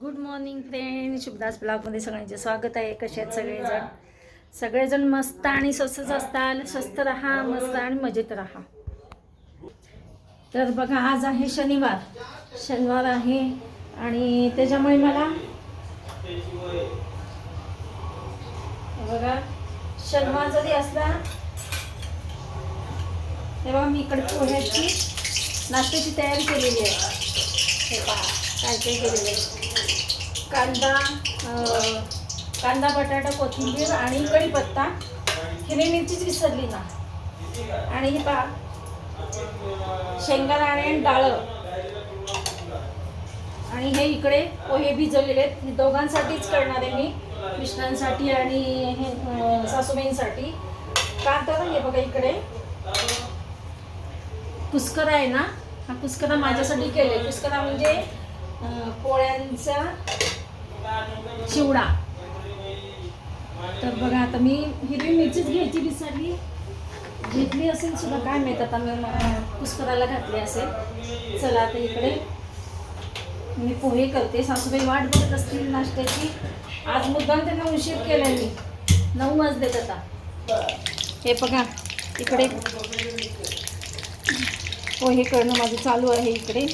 Good morning friend, शुभदास ब्लॉगमध्ये सगळ्यांचे स्वागत आहे. कसे आहेत सगळेजण? सगळेजण मस्त आणि स्वस्तच असतात. स्वस्त राहा, मस्त आणि मजेत राहा. तर बघा, आज आहे शनिवार आहे आणि त्याच्यामुळे मला बघा शनिवार जरी असला तेव्हा मी इकडे पोह्याची नाश्त्याची तयारी केलेली आहे. हे पहा काय काय केलेलं आहे. कांदा बटाटा कोथिंबीर आणि कढीपत्ता, हिरवी मिरचीच विसरली ना. आणि ही पहा शेंगदाणे आणि डाळं. आणि हे इकडे पोहे भिजवलेले आहेत. हे दोघांसाठीच करणार आहे मी, मिस्टरांसाठी आणि हे सासूबाईंसाठी. का तर हे बघा इकडे कुस्करा आहे ना, हा कुस्करा माझ्यासाठी केले. कुस्करा म्हणजे पोळ्यांचा चिवडा. तर बघा आता मी हिरवी मिरचीच घ्यायची विसरली, घेतली असेल सुद्धा काय माहीत, आता मी कुस्कराला घातली असेल. चला आता इकडे मी पोहे करते. सासूबाई वाट बघत असतील नाश्त्याची. आज मुद्दाम त्यांना उशीर केला मी, 9 वाजलेत आता. हे बघा इकडे पोहे करणं माझं चालू आहे. इकडे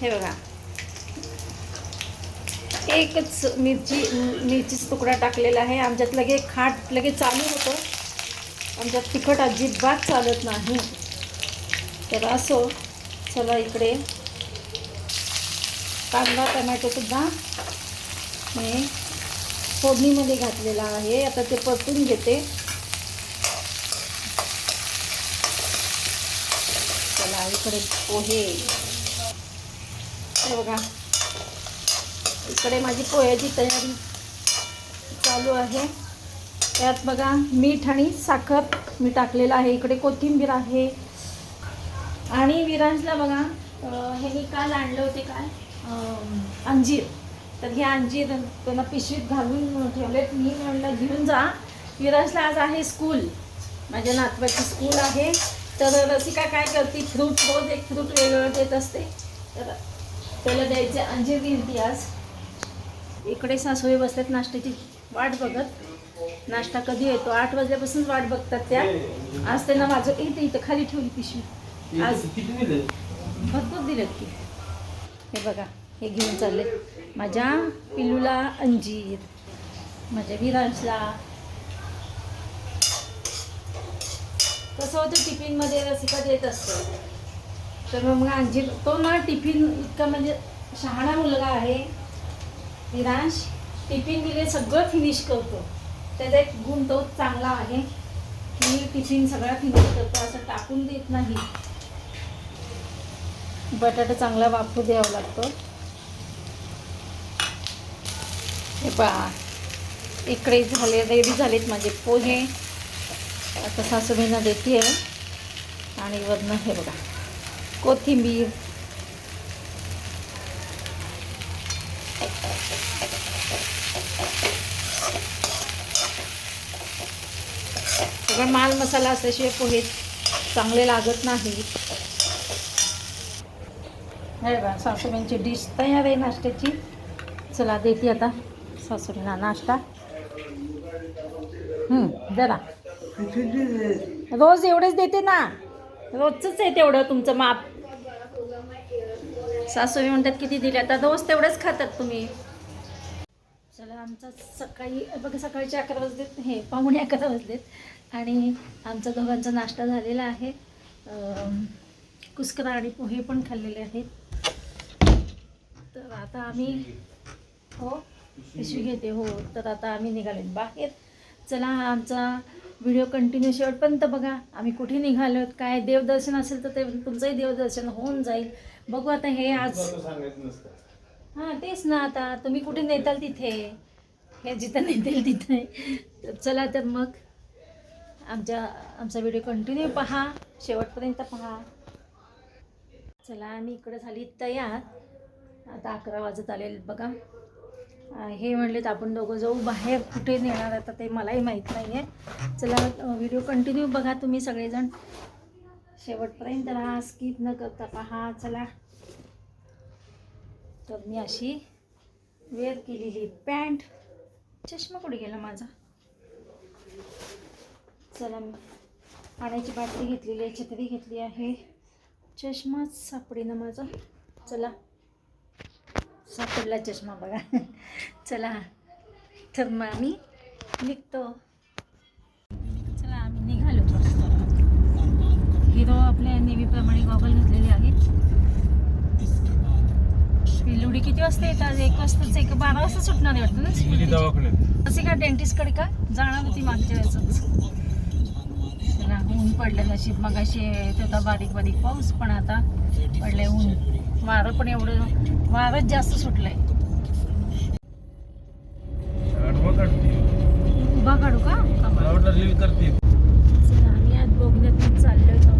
हे बघा एकच मिरचीचा तुकडा टाकलेला आहे. आमच्यात लगेच चालू होतं. आमच्यात तिखट अजिबात चालत नाही. तर असो, चला इकडे कांदा टमॅटोसुद्धा मी फोडणीमध्ये घातलेला आहे. आता ते परतून घेते. चला इकडे पोहे, हे बघा इकडे माझी पोह्याची तयारी चालू आहे. त्यात बघा मीठ आणि साखर मी टाकलेलं आहे. इकडे कोथिंबीर आहे. आणि विरांजला बघा ह्यांनी काल आणलं होते काय अंजीर. तर हे अंजीर त्यांना पिशवीत घालून ठेवलेत. मी म्हणलं घेऊन जा. विरांजला आज आहे स्कूल, माझ्या नातवाची स्कूल आहे. तर रसिका काय करते, फ्रूट रोज एक फ्रूट वेगवेगळं देत असते. तर त्याला द्यायचे अंजीर दिली आज. इकडे सासूबाई बसतात नाश्त्याची वाट बघत. नाश्ता कधी येतो, 8 वाजल्यापासून वाट बघतात त्या. आज त्यांना माझं इथं खाली ठेवली पिशवी. आज भरपूर दिलेत की. हे बघा हे घेऊन चालले माझ्या पिल्लूला अंजीर, माझ्या विरांजला. कसं होतं टिफिनमध्ये रसिका देत असतो. तर मग अंजीर तो ना टिफिन इतका म्हणजे शहाणा मुलगा आहे. विरांश टिफिन दिले सगळं फिनिश करतो. त्याचा एक गुण तो चांगला आहे की टिफिन सगळा फिनिश करतो, असं टाकून देत नाही. बटाटा चांगला वाफू द्यावा लागतो. हे पहा इकडे रेडी झालेत माझे पोहे. आता सासूबाईंना देते आहे. आणि वरनं हे बघा कोथिंबीर. सगळं माल मसाला असल्याशिवाय पोहे चांगले लागत नाही. हे बघा सासूबाईंची डिश तयार आहे नाश्त्याची. चला देते आता सासूबाईंना नाश्ता. जरा रोज एवढेच देते ना, रोजच आहे तेवढं तुमचं माप. सासूबाई म्हणतात किती दिले, आता रोज तेवढंच खातात तुम्ही. चला आमचा सकाळी बघा सकाळचे 11 वाजलेत, हे पावणे 11 वाजलेत आणि आमचा दोघांचा नाश्ता झालेला आहे. कुस्करा आणि पोहे पण खाल्लेले आहेत. तर आता आम्ही पिशवी घेते. तर आता आम्ही निघाले बाहेर. चला आमचा व्हिडिओ कंटिन्यू शेवटपर्यंत बघा. आम्ही कुठे निघालो, काय देवदर्शन असेल तर ते तुमचंही देवदर्शन होऊन जाईल. बघू आता हे आज तेच ना, आता तुम्ही कुठे नेताल तिथे, हे जिथं नेतील तिथे. तर चला तर मग आमचा व्हिडिओ कंटिन्यू पहा, शेवटपर्यंत पहा. चला आम्ही इकडे झाली तयार. आता 11 वाजत आलेले बघा. हे म्हणलेत आपण दोघं जाऊ बाहेर. कुठे नेणार आता ते मलाही माहीत नाही आहे. चला व्हिडिओ कंटिन्यू बघा तुम्ही सगळेजण, शेवटपर्यंत राहा, स्किप न करता पहा. चला, तर मी अशी वेअर केलेली पॅन्ट. चष्मा कुठे गेला माझा? चला, मी पाण्याची बाटली घेतलेली आहे, छत्री घेतली आहे, चष्माच सापडेना माझा. चला, सापडला चष्मा बघा. चला, तर मग आम्ही निघतो. चला, आम्ही निघालो. हिरो आपल्या नेहमीप्रमाणे गॉगल घातलेले आहेत. पिल्लुडी किती वाजता येतात? 1 वाजताच, 12 वाजता सुटणार आहे वाटतं ना. असे का डेंटिस्टकडे का जाणार होती मागच्या वेळेसच. चला, ऊन पडलं नशीब. मग अशी येत होता बारीक बारीक पाऊस, पण आता पडलंय ऊन. वारं पण एवढं, वारंच जास्त सुटलंय. उभा काढू का? चला, आम्ही आज बघण्यात चाललो होतो.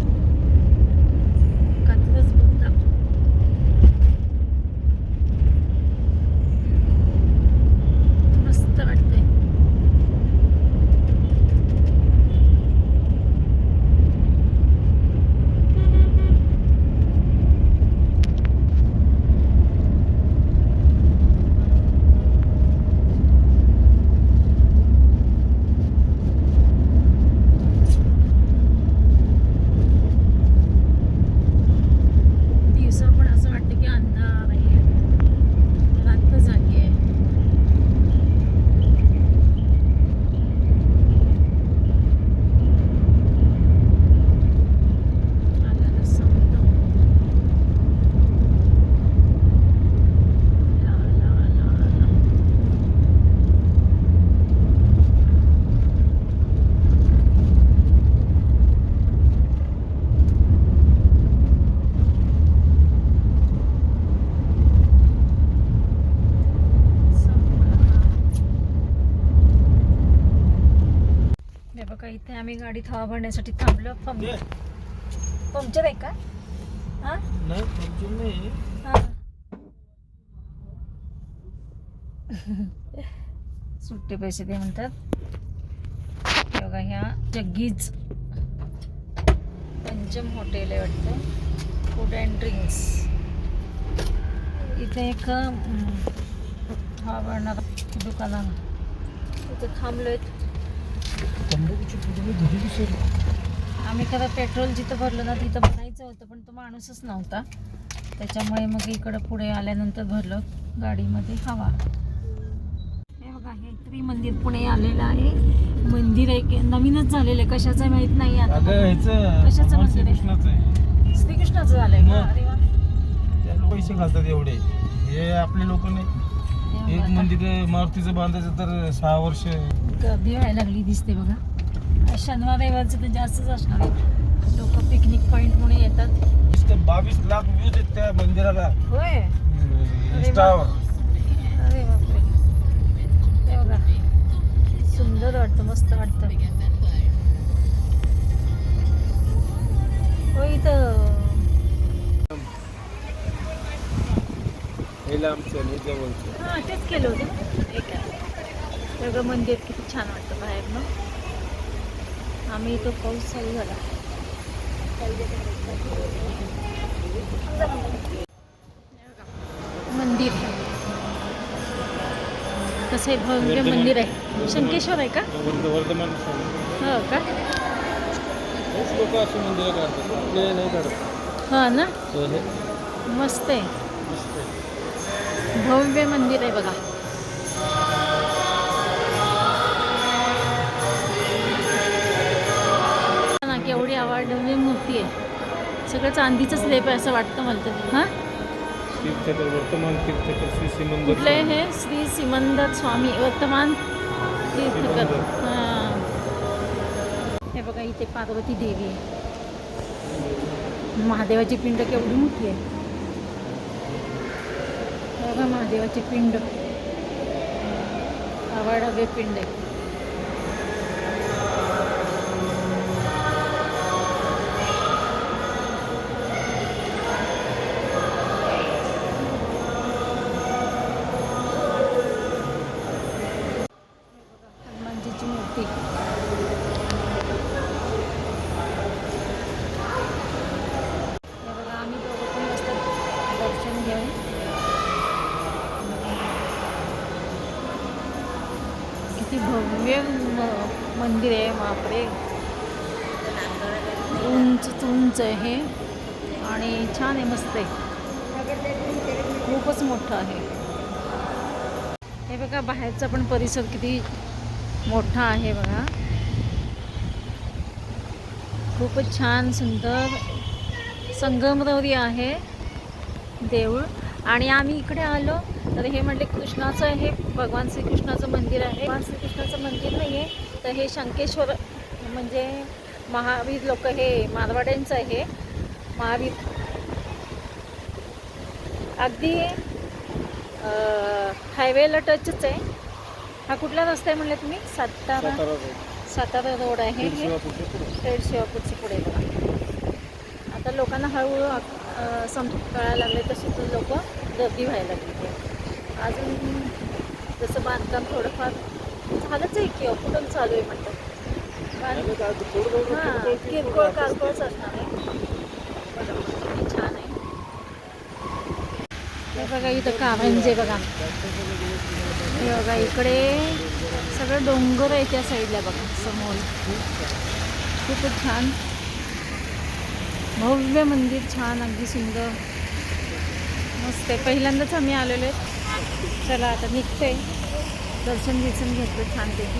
कात्रज बघता. मस्त वाटतंय. इथे आम्ही गाडीत हवा भरण्यासाठी थांबलो. पंक्चर आहे का? हा, नाही पंक्चर नाही. सुट्टे पैसे दे म्हणतात. बघा, ह्या जग्गीज पंचम हॉटेल आहे वाटतं, फूड अँड ड्रिंक्स. इथे एक हवा भरणारा दुकान आहे, इथे थांबलोय. आम्ही खरं पेट्रोल जिथं भरलं ना तिथं भरायचं होतं, पण तो माणूसच नव्हता. त्याच्यामुळे मग इकडं पुढे आल्यानंतर भरलं गाडीमध्ये हवा. हे बघा, हे त्रिमंदिर पुणे आलेलं आहे. मंदिर आहे, नवीनच झालेलं आहे, कशाचं माहित नाही आता. कशाचं मंदिर आहे? श्रीकृष्णाचं झालंय का? अरे वा, पैसे घालतात एवढे. हे आपले लोक नाही. एक मंदिर मारुतीचं बांधायचं तर 6 वर्ष. गर्दी व्हायला लागली दिसते बघा. शनिवार रविवारचं तर जास्तच असणार आहे. लोक पिकनिक पॉइंट म्हणून येतात. 22 लाख व्ह्यूज आहेत त्या मंदिराला. होय, इंस्टावर. अरे बापरे. हे बघा, सुंदर वाटतं, मस्त वाटतं. हो, इथं हां, तेच केलं होतं. एक सगळं मंदिर किती छान वाटतं बाहेर ना. आम्ही इथं पाऊस चालू झाला. मंदिर कसं आहे, भव्य मंदिर आहे. शंकेश्वर आहे का? वर्धमान. हो का? लोक अशी मंदिरं काढतात, आपले नाही काढत. हा ना, मस्त आहे. भव्य मंदिर आहे बघा. ना केवढी आवडली मूर्ती आहे. सगळं चांदीचंच लेप आहे असं वाटतं मला तरी. हां, वर्तमान तीर्थकर श्री सिमंदर. कुठले हे? श्री सिमंदर स्वामी वर्तमान तीर्थकर. हां, हे बघा, इथे पार्वती देवी आहे. महादेवाची पिंड केवढी मोठी आहे बघा. महादेवाची पिंड, आवाडावे पिंड आहे. हनुमानजीची मूर्ती. भव्य मंदिर आहे. बापरे, उंच आहे आणि छान आहे, मस्त आहे, खूपच मोठं आहे. हे बघा बाहेरचा पण परिसर किती मोठा आहे बघा, खूपच छान सुंदर संगमरवरी आहे देऊळ. आणि आम्ही इकडे आलो तर हे म्हटले कृष्णाचं, हे भगवान श्रीकृष्णाचं मंदिर आहे. भगवान श्रीकृष्णाचं मंदिर नाही आहे तर हे शंकेश्वर म्हणजे महावीर लोक, हे मारवाड्यांचं आहे महावीर. अगदी हायवेला टचच आहे. हा कुठला रस्ता आहे म्हणले तुम्ही? सातारा रोड आहे हे, पेड शिवापूरची पुढे बघा. आता लोकांना हळूहळू कळायला लागले तसे लोक गर्दी व्हायला लागली. अजून जसं बांधकाम थोडंफार झालंच आहे की कुठून चालू आहे म्हणतात. हां, किरकोळ कारकोळच असणार आहे. छान आहे. हे बघा इथं कारंजे बघा, हे बघा इकडे सगळं डोंगर आहे त्या साईडला बघा समोर. खूपच छान भव्य मंदिर, छान अगदी सुंदर मस्त आहे. पहिल्यांदाच आम्ही आलेलो आहे. चला आता निघतोय. दर्शन घेतलं छानपैकी,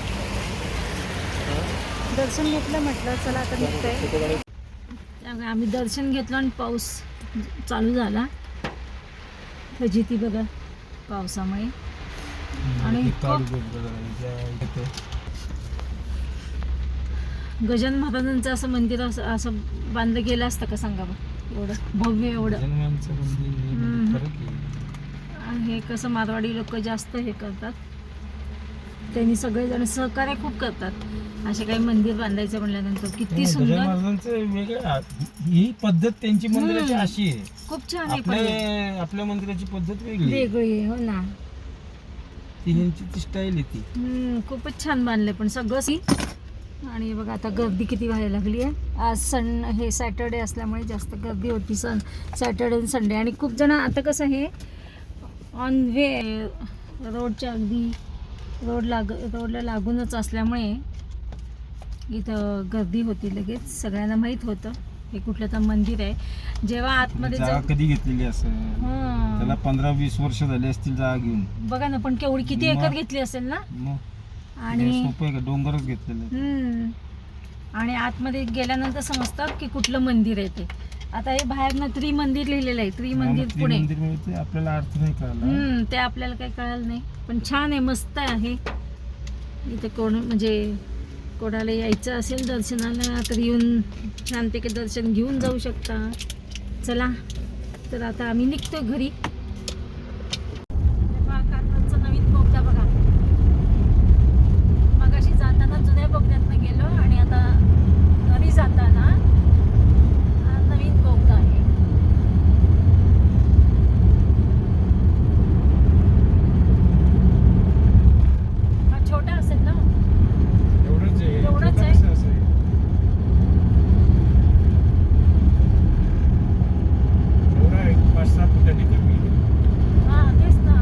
दर्शन घेतलं म्हटलं चला आता निघतोय. त्यामुळे आम्ही दर्शन घेतलं आणि पाऊस चालू झाला. फजिती बघा पावसामुळे. आणि गजानन महाराजांचं असं मंदिर असं बांधलं गेलं असतं का सांगा बरं, एवढं भव्य, एवढं. हे कसं मारवाडी लोक जास्त हे करतात, त्यांनी सगळेजण सहकार्य खूप करतात असे काही मंदिर बांधायचं म्हणल्यानंतर. किती सुंदर ही पद्धत त्यांची मंदिराची अशी आहे, खूप छान आहे. आपल्या मंदिराची पद्धत वेगळी आहे हो ना, ती स्टाईल आहे ती. खूपच छान बांधले पण सगळं. आणि बघा आता गर्दी किती व्हायला लागली आहे. आज हे सॅटर्डे असल्यामुळे जास्त गर्दी होती, सॅटर्डे आणि संडे. आणि खूप जण आता कसं हे ऑन वे रोडच्या अगदी रोडला लागूनच असल्यामुळे इथं गर्दी होती लगेच. सगळ्यांना माहीत होतं हे कुठलं तर मंदिर आहे. जेव्हा आतमध्ये जागा कधी घेतलेली असं, त्याला 15-20 वर्ष झाले असतील जागा घेऊन. बघा ना, पण केवढी किती एकर घेतली असेल ना. आणि डोंगरच घेतलेलं. आणि आतमध्ये गेल्यानंतर समजतात की कुठलं मंदिर आहे ते. आता हे बाहेर ना त्रिमंदिर लिहिलेलं आहे, त्रिमंदिर पुणे. आपल्याला अर्थ नाही कळला, ते आपल्याला काही कळालं नाही, पण छान आहे, मस्त आहे. इथे म्हणजे कोणाला यायचं असेल दर्शनाला तर येऊन छानपैकी दर्शन घेऊन जाऊ शकता. चला तर आता आम्ही निघतो घरी. नवीन बोगदा बघा, मगाशी जाताना जुन्या बोगद्यातनं गेलो आणि आता घरी जाताना नवीन बोगदा आहे. हा छोटा असेल ना, एवढंच आहे. हां तेच ना.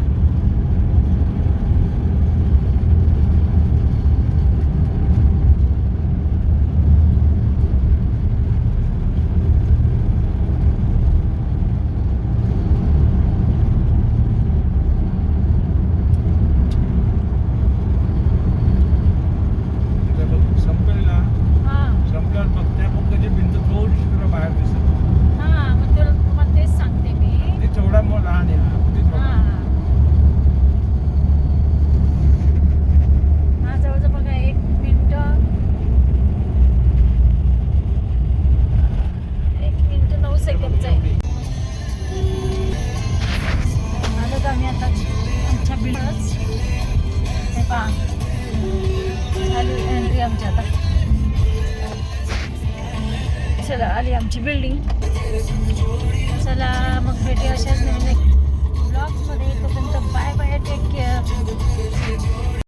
चला आली आमची बिल्डिंग. चला मग भेटूया अशाच नवीन ब्लॉग्समध्ये. तोपर्यंत बाय बाय, टेक केअर.